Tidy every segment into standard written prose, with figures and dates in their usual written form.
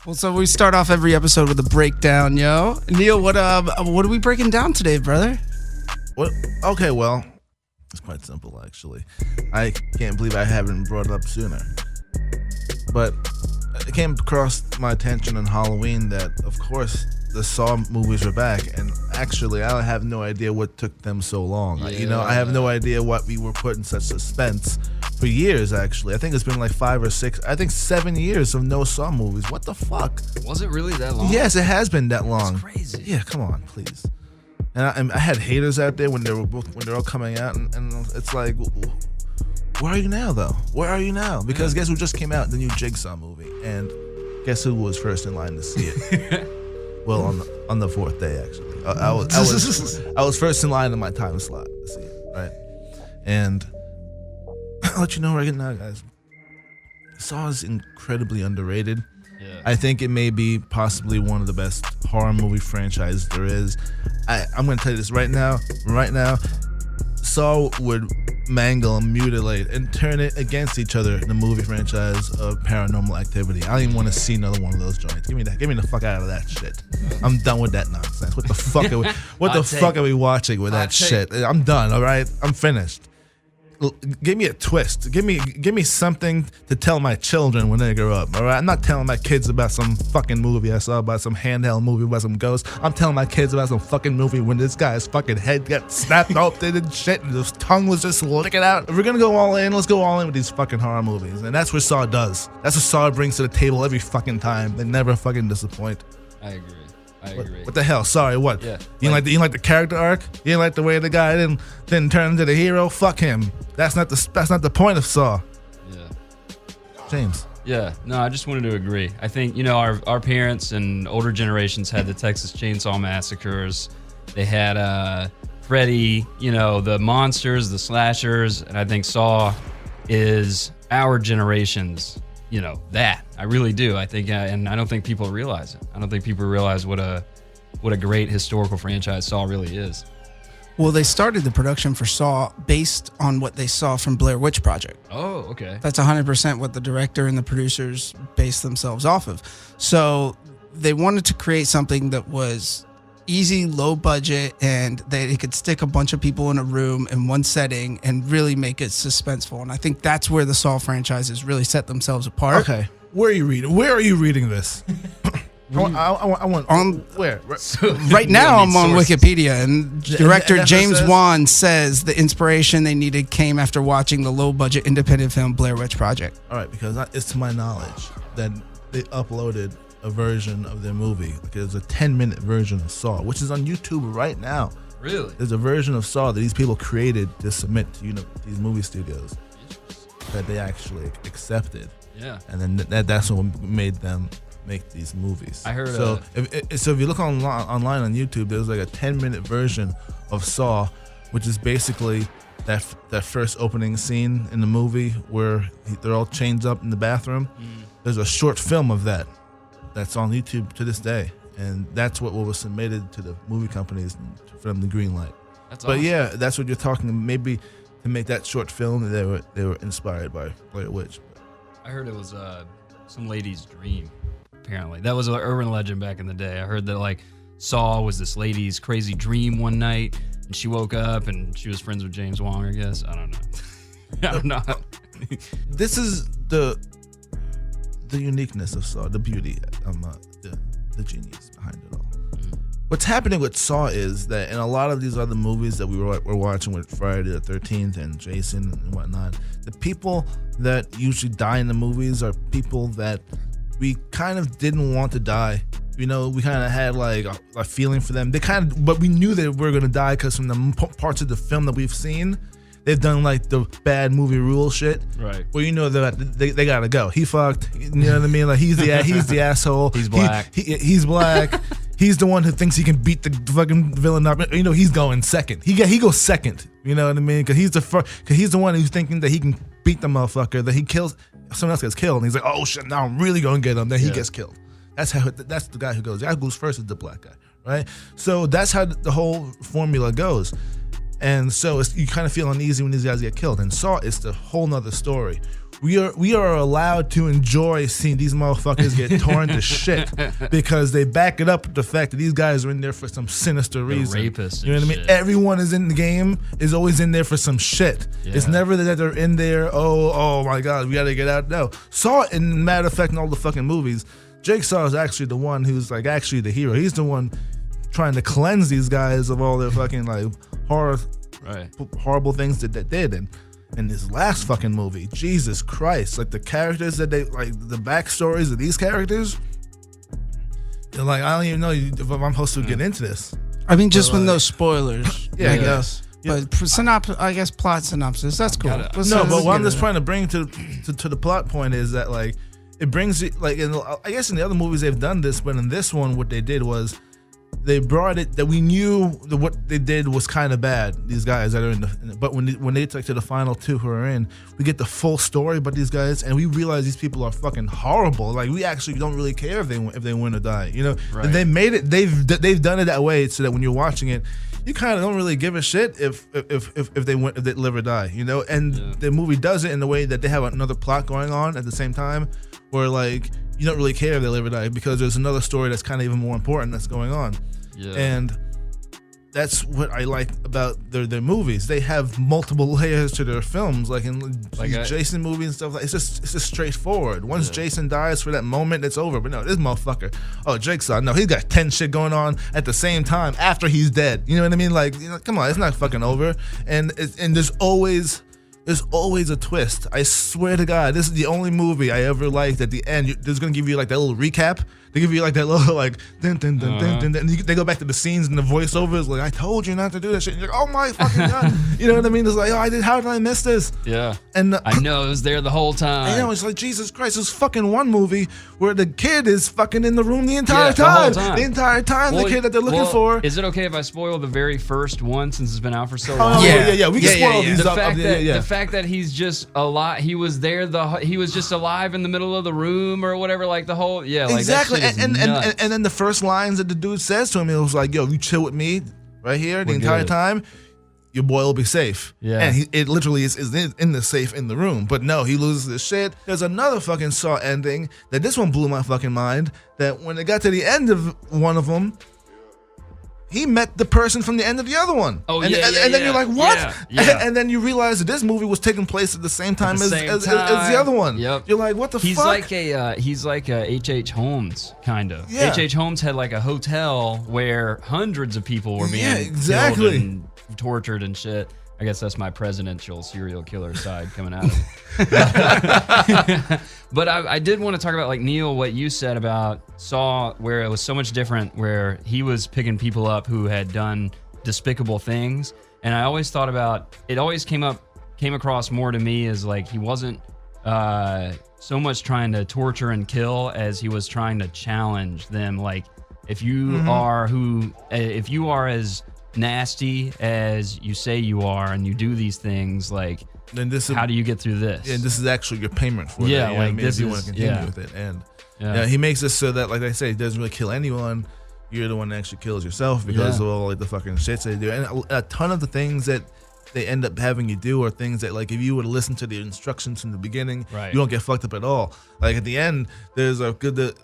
Well, so we start off every episode with a breakdown, yo. Neil, what are we breaking down today, brother? What? Okay, well, it's quite simple, actually. I can't believe I haven't brought it up sooner. But it came across my attention on Halloween that, of course, the Saw movies are back, and actually, I have no idea what took them so long. Yeah. I have no idea what we were put in such suspense for years, actually. I think it's been like 5 or 6, I think 7 years of no Saw movies. What the fuck? Was it really that long? Yes, it has been that long. That's crazy. Yeah, come on, please. And I had haters out there when they're all coming out, and it's like, where are you now, though? Where are you now? Because guess who just came out? The new Jigsaw movie, and guess who was first in line to see it? Well, on the 4th day, actually, I was first in line in my time slot to see it, right? And I'll let you know right now, guys. Saw is incredibly underrated. Yeah. I think it may be possibly one of the best horror movie franchises there is. I'm going to tell you this right now. Saw would mangle and mutilate and turn it against each other in the movie franchise of Paranormal Activity. I don't even want to see another one of those joints. Give me the fuck out of that shit. I'm done with that nonsense. What the fuck are we watching with that shit? I'm done, all right? I'm finished. Give me a twist. Give me something to tell my children when they grow up. All right, I'm not telling my kids about some fucking movie I saw, about some handheld movie about some ghosts. I'm telling my kids about some fucking movie when this guy's fucking head got snapped open and shit, and his tongue was just licking out. If we're gonna go all in, let's go all in with these fucking horror movies, and that's what Saw does. That's what Saw brings to the table every fucking time. They never fucking disappoint. I agree. What the hell? Sorry, what? Yeah. You didn't like the character arc? You didn't like the way the guy didn't turn into the hero? Fuck him. That's not the point of Saw. Yeah. James. Yeah. No, I just wanted to agree. I think, our parents and older generations had the Texas Chainsaw Massacres. They had Freddy, the monsters, the slashers, and I think Saw is our generation's, that. I really do. I think, and I don't think people realize it. I don't think people realize what a great historical franchise Saw really is. Well, they started the production for Saw based on what they saw from Blair Witch Project. Oh, okay. That's 100% what the director and the producers based themselves off of. So they wanted to create something that was easy, low budget, and they could stick a bunch of people in a room in one setting and really make it suspenseful. And I think that's where the Saw franchises really set themselves apart. Okay. Where are you reading this? I want where? Right now, I'm on sources. Wikipedia, and director that's James what it says? Wan says the inspiration they needed came after watching the low-budget independent film Blair Witch Project. All right, because it's to my knowledge that they uploaded a version of their movie. Like, there's a 10-minute version of Saw, which is on YouTube right now. Really? There's a version of Saw that these people created to submit to these movie studios that they actually accepted. Yeah. And then that's what made them make these movies. I heard. So if you look online on YouTube, there's like a 10-minute version of Saw, which is basically that first opening scene in the movie where they're all chained up in the bathroom. There's a short film of that's on YouTube to this day, and that's what was submitted to the movie companies for them to green light. That's But awesome. yeah, that's what you're talking. Maybe to make that short film, they were inspired by Blair Witch. I heard it was some lady's dream. Apparently, that was an urban legend back in the day. I heard that Saw was this lady's crazy dream one night, and she woke up and she was friends with James Wan. I guess I don't know. I don't know. This is the uniqueness of Saw, the beauty, the genius behind it all. What's happening with Saw is that in a lot of these other movies that we're watching with Friday the 13th and Jason and whatnot, the people that usually die in the movies are people that we kind of didn't want to die. We kind of had a feeling for them. But we knew they were going to die because from the parts of the film that we've seen, they've done the bad movie rule shit. Right. Well, that they gotta go. He fucked. You know what I mean? He's the asshole. He's black. He's black. He's the one who thinks he can beat the fucking villain up. He's going second. He goes second. You know what I mean? Because he's the one who's thinking that he can beat the motherfucker. That he kills. Someone else gets killed, and he's like, "Oh shit! Now I'm really gonna get him." Then he gets killed. That's the guy who goes. The guy who goes first is the black guy, right? So that's how the whole formula goes. And so you kind of feel uneasy when these guys get killed. And Saw is the whole nother story we are allowed to enjoy seeing these motherfuckers get torn to shit because they back it up with the fact that these guys are in there for some sinister reason. Rapists. You know what I mean? Everyone is in the game is always in there for some shit. Yeah. It's never that they're in there. Oh my God, we gotta get out. No, Saw, in matter of fact, in all the fucking movies, Jigsaw is actually the one who's like actually the hero. He's the one trying to cleanse these guys of all their fucking like horrible things that they did. And in this last fucking movie, Jesus Christ, like the characters that they like, the backstories of these characters, they're like, I don't even know if I'm supposed to get into this. I mean, just with no spoilers. Yeah, I yeah. guess. Yeah. But I guess plot synopsis. That's cool. Gotta- Let's- No, let's but what I'm get just it. trying to bring to the plot point is that like it brings it like I guess in the other movies they've done this, but in this one what they did was they brought it that we knew that what they did was kind of bad. These guys that are but when they took to the final two who are in, we get the full story about these guys, and we realize these people are fucking horrible. Like we actually don't really care if they win or die. You know, Right. they made it. They've done it that way so that when you're watching it, you kind of don't really give a shit if they win, if they live or die. You know, and the movie does it in the way that they have another plot going on at the same time, where like you don't really care if they live or die because there's another story that's kind of even more important that's going on. Yeah. And that's what I like about their movies. They have multiple layers to their films, like in Jason movies and stuff. Like it's just straightforward. Once Jason dies for that moment, it's over. But no, this motherfucker, Jigsaw, no, he's got 10 shit going on at the same time after he's dead. You know what I mean? Like, come on, it's not fucking over. And there's always a twist. I swear to God, this is the only movie I ever liked. At the end, there's gonna give you like that little recap. They give you like that little like dun, dun, dun, dun, dun, dun. And they go back to the scenes and the voiceovers like, I told you not to do that shit. And you're like, oh my fucking God. You know what I mean? It's like, how did I miss this? Yeah. And I know it was there the whole time. I know, it's like, Jesus Christ, there's fucking one movie where the kid is fucking in the room the entire time. The entire time, the kid that they're looking for. Is it okay if I spoil the very first one since it's been out for so long? Yeah. We can spoil these The up. The fact that he's just alive, he was there, he was just alive in the middle of the room or whatever, like the whole, like exactly. that shit is nuts. And then the first lines that the dude says to him, it was like, yo, you chill with me right here the entire time, your boy will be safe. Yeah. And it literally is in the safe in the room. But no, he loses his shit. There's another fucking Saw ending that this one blew my fucking mind, that when it got to the end of one of them, he met the person from the end of the other one. Oh, and yeah, then you're like, what? Yeah. And then you realize that this movie was taking place at the same time as the other one. Yep. You're like, what the He's fuck? he's like a H.H. Holmes, kind of. Yeah. H.H. Holmes had like a hotel where hundreds of people were being exactly. killed and tortured and shit. I guess that's my presidential serial killer side coming out of it. But I did want to talk about, like, Neil, what you said about Saw, where it was so much different, where he was picking people up who had done despicable things. And I always thought about, it always came across more to me as like he wasn't so much trying to torture and kill as he was trying to challenge them. Like, if you are as nasty as you say you are and you do these things, like, then how do you get through this? And this is actually your payment for that. Yeah, You know what like, I mean? this if you is- want to continue yeah. with it. And he makes it so that, like I say, he doesn't really kill anyone. You're the one that actually kills yourself because of all like the fucking shits they do. And a ton of the things that they end up having you do are things that, like, if you were to listen to the instructions from the beginning, Right. you don't get fucked up at all. Like at the end, there's a good.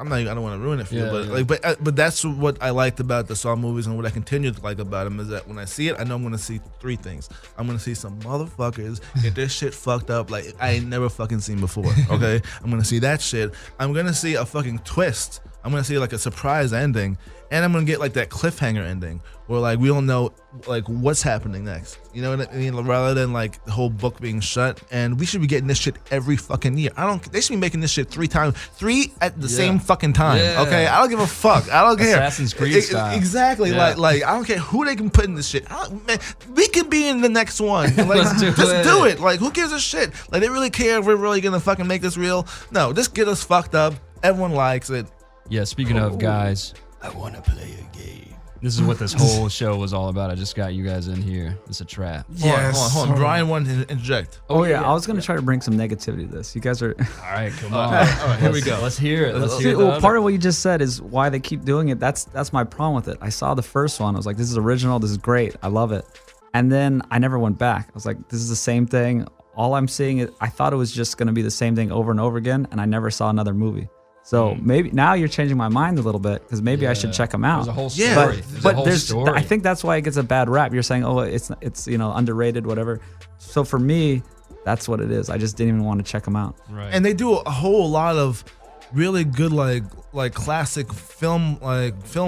I don't want to ruin it for you, but that's what I liked about the Saw movies, and what I continue to like about them is that when I see it, I know I'm gonna see three things. I'm gonna see some motherfuckers get their shit fucked up like I ain't never fucking seen before. Okay, I'm gonna see that shit. I'm gonna see a fucking twist. I'm gonna see like a surprise ending, and I'm gonna get like that cliffhanger ending where like we don't know like what's happening next. You know what I mean? Rather than like the whole book being shut, and we should be getting this shit every fucking year. They should be making this shit three at the same fucking time. Yeah. Okay, I don't give a fuck. I don't care. Assassin's Creed style. Exactly. Yeah. Like I don't care who they can put in this shit. Man, we could be in the next one. Like, Let's do it. Like, who gives a shit? Like, they really care if we're really gonna fucking make this real? No, just get us fucked up. Everyone likes it. Yeah, speaking of guys, I want to play a game. this is what this whole show was all about. I just got you guys in here. It's a trap. Hold on. Brian wanted to interject. Oh yeah, I was gonna try to bring some negativity to this. You guys are. All right, come on. All right, here we go. Let's hear it. Let's See, hear well, it. part of what you just said is why they keep doing it. That's my problem with it. I saw the first one. I was like, this is original. This is great. I love it. And then I never went back. I was like, this is the same thing all I'm seeing is I thought it was just going to be the same thing over and over again, and I never saw another movie. So maybe now you're changing my mind a little bit because maybe I should check them out. There's a whole story. Yeah, But I think that's why it gets a bad rap. You're saying, oh, it's underrated, whatever. So for me, that's what it is. I just didn't even want to check them out. Right. And they do a whole lot of really good like classic film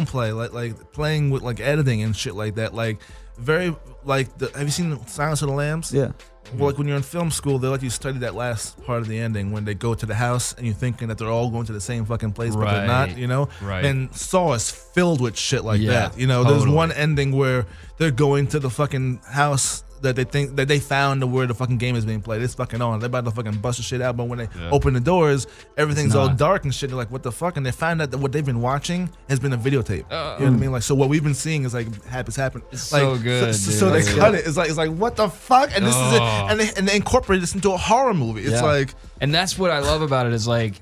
play, like playing with like editing and shit like that. Like very like have you seen Silence of the Lambs? Yeah. Well, like when you're in film school, they let you study that last part of the ending when they go to the house and you're thinking that they're all going to the same fucking place, but they're not, you know? Right. And Saw is filled with shit like that. You know, totally. there's one ending where they're going to the fucking house that they think that they found where the fucking game is being played. It's fucking on. They're about to fucking bust the shit out, but when they open the doors, everything's all dark and shit. They're like, what the fuck? And they find out that what they've been watching has been a videotape. You know what I mean? Like, so what we've been seeing is like has happened. It's like, so good. So they cut it. It's like what the fuck? And this is it. And they incorporate this into a horror movie. It's like. And that's what I love about it is like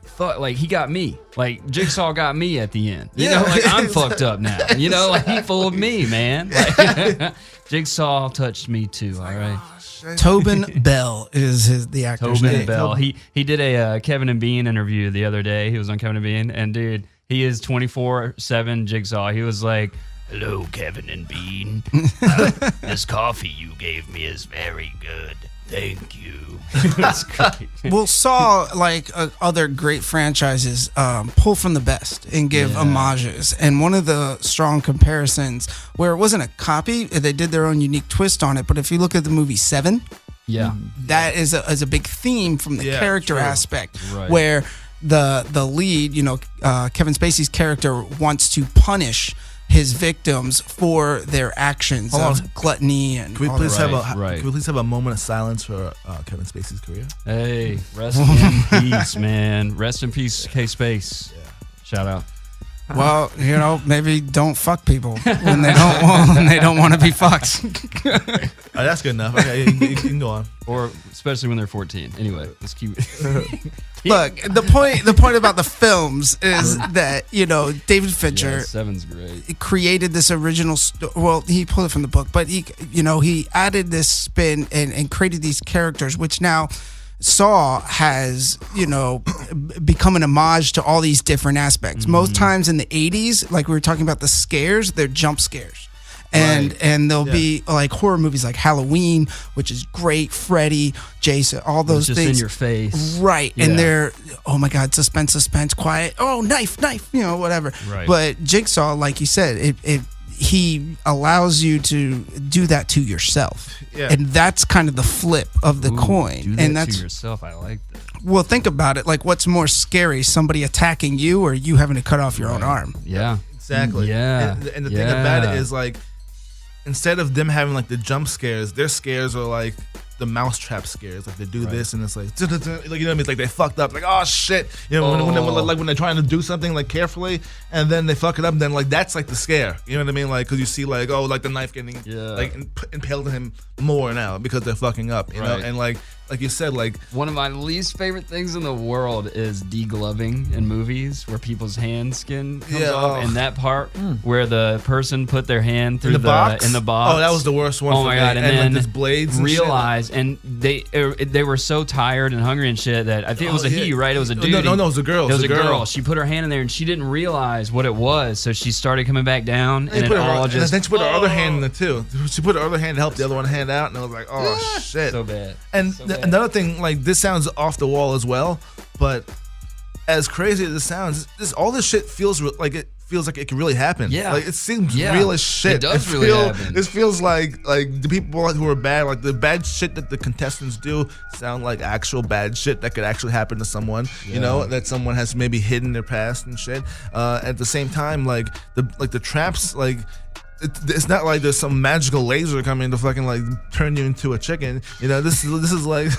he got me. Like Jigsaw got me at the end. You know, like I'm fucked up now. You know, like he fooled me, man. Like, Jigsaw touched me too. All right. Tobin Bell is the actor's Tobin name. Bell. He did a Kevin and Bean interview the other day. He was on Kevin and Bean, and dude, he is 24/7 Jigsaw. He was like, "Hello, Kevin and Bean. This coffee you gave me is very good. Thank you." That's great. Well, Saw, like other great franchises, pull from the best and give homages. And one of the strong comparisons, where it wasn't a copy, they did their own unique twist on it. But if you look at the movie Seven, that is a big theme from the character aspect, where the lead, Kevin Spacey's character wants to punish his victims for their actions of gluttony and Can we please that. have a moment of silence for Kevin Spacey's career? Hey, rest in peace, man. Rest in peace, K-Space. Shout out. Well, maybe don't fuck people when they don't want to be fucked. That's good enough. Okay, you can go on. Or especially when they're 14. Anyway, let's keep. Look, the point about the films is that David Fincher, Seven's great, created this original. Well, he pulled it from the book, but he added this spin and created these characters, which now Saw has become an homage to all these different aspects. Most times in the 80s, like we were talking about the scares, they're jump scares. And there'll be like horror movies like Halloween, which is great, Freddy, Jason, all those just things in your face, right? And they're, oh my god, suspense, quiet, oh knife, whatever. Right. But Jigsaw, like you said, he allows you to do that to yourself, and that's kind of the flip of the coin. Do that and that's to yourself. I like that. Well, think about it. Like, what's more scary, somebody attacking you or you having to cut off your own arm? Yeah. Exactly. Yeah. And the thing about it is, like, instead of them having like the jump scares, their scares are like the mousetrap scares. Like they do this and it's like, like, you know what I mean? It's like they fucked up. Like, oh shit. When they're trying to do something like carefully and then they fuck it up, then like that's like the scare. You know what I mean? Like, because you see like, oh, like the knife getting like impaled on him more now because they're fucking up. You know? And like you said, like one of my least favorite things in the world is degloving in movies where people's hand skin comes off, and that part where the person put their hand through in the box. Oh, that was the worst one. Oh my god! And then like, there's blades. Realize, and they were so tired and hungry and shit that I think it was a he, right? It was a dude. No, it was a girl. It was a girl. She put her hand in there and she didn't realize what it was, so she started coming back down, and it all just. And then she put her other hand in there too. She put her other hand to help the other one hand out, and I was like, oh shit, so bad. And another thing, like this sounds off the wall as well, but as crazy as it sounds, all this shit feels like it can really happen. Yeah, like it seems real as shit. It does really happen. It feels like the people who are bad, like the bad shit that the contestants do, sound like actual bad shit that could actually happen to someone. You know, that someone has maybe hidden their past and shit. At the same time, like the traps, like. It's not like there's some magical laser coming to fucking like turn you into a chicken. You know, this is like.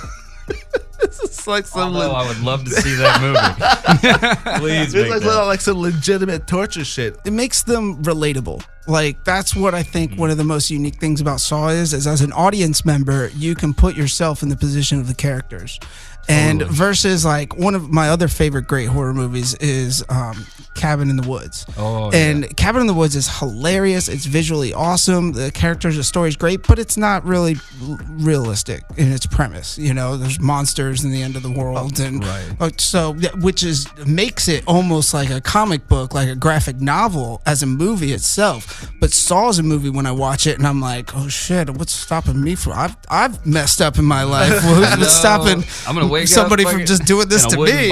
This is like some. Although I would love to see that movie. Please, it's like some legitimate torture shit. It makes them relatable. Like that's what I think one of the most unique things about Saw is as an audience member, you can put yourself in the position of the characters. And versus like one of my other favorite great horror movies is Cabin in the Woods. And Cabin in the Woods is hilarious. It's visually awesome. The characters, the story's great, but it's not really realistic in its premise. You know, there's monsters in the end of the world, and so which makes it almost like a comic book, like a graphic novel as a movie itself. But Saw's a movie when I watch it, and I'm like, oh shit, what's stopping me from? I've messed up in my life. What's stopping? I'm gonna wake somebody up from just doing this to me.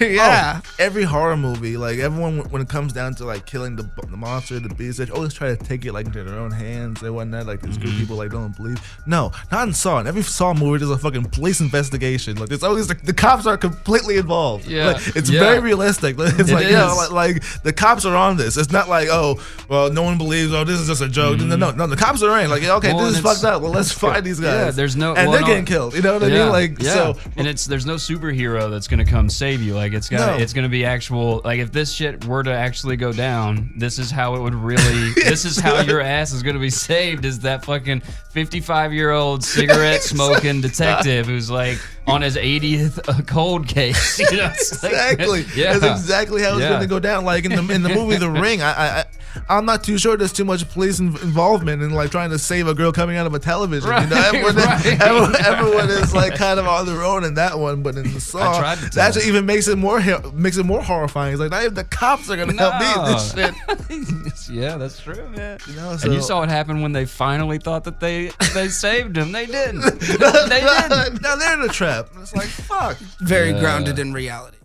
Yeah. Every horror movie, like everyone, when it comes down to like killing the monster, the beast, they always try to take it like into their own hands and whatnot. Like these good people like don't believe. No, not in Saw. In every Saw movie, there's a fucking police investigation. Like it's always the cops are completely involved. Yeah, like, it's very realistic. It's like, you know, like the cops are on this. It's not like, oh, well, no one believes. Oh, this is just a joke. No, the cops are in. Like, okay, this is fucked up. Well, let's find these guys. Yeah, there's no, and they're getting killed. You know what I mean? Like, so, and there's no superhero that's gonna come save you. Like it's gonna be actual. Like if this shit were to actually go down, this is how it would really. This is how your ass is gonna be saved. Is that fucking 55-year-old cigarette smoking detective who's like on his 80th cold case? You know, exactly. Like, That's exactly how it's gonna go down. Like in the movie The Ring, I'm not too sure there's too much police involvement in like trying to save a girl coming out of a television. You know, everyone is like kind of on their own in that one, but in the Saw, that actually even makes it more horrifying. It's like not even the cops are gonna help me with this shit. Yeah, that's true, man. You know, and you saw what happened when they finally thought that they saved him. They didn't. They didn't. Now they're in a trap. It's like fuck. Very grounded in reality.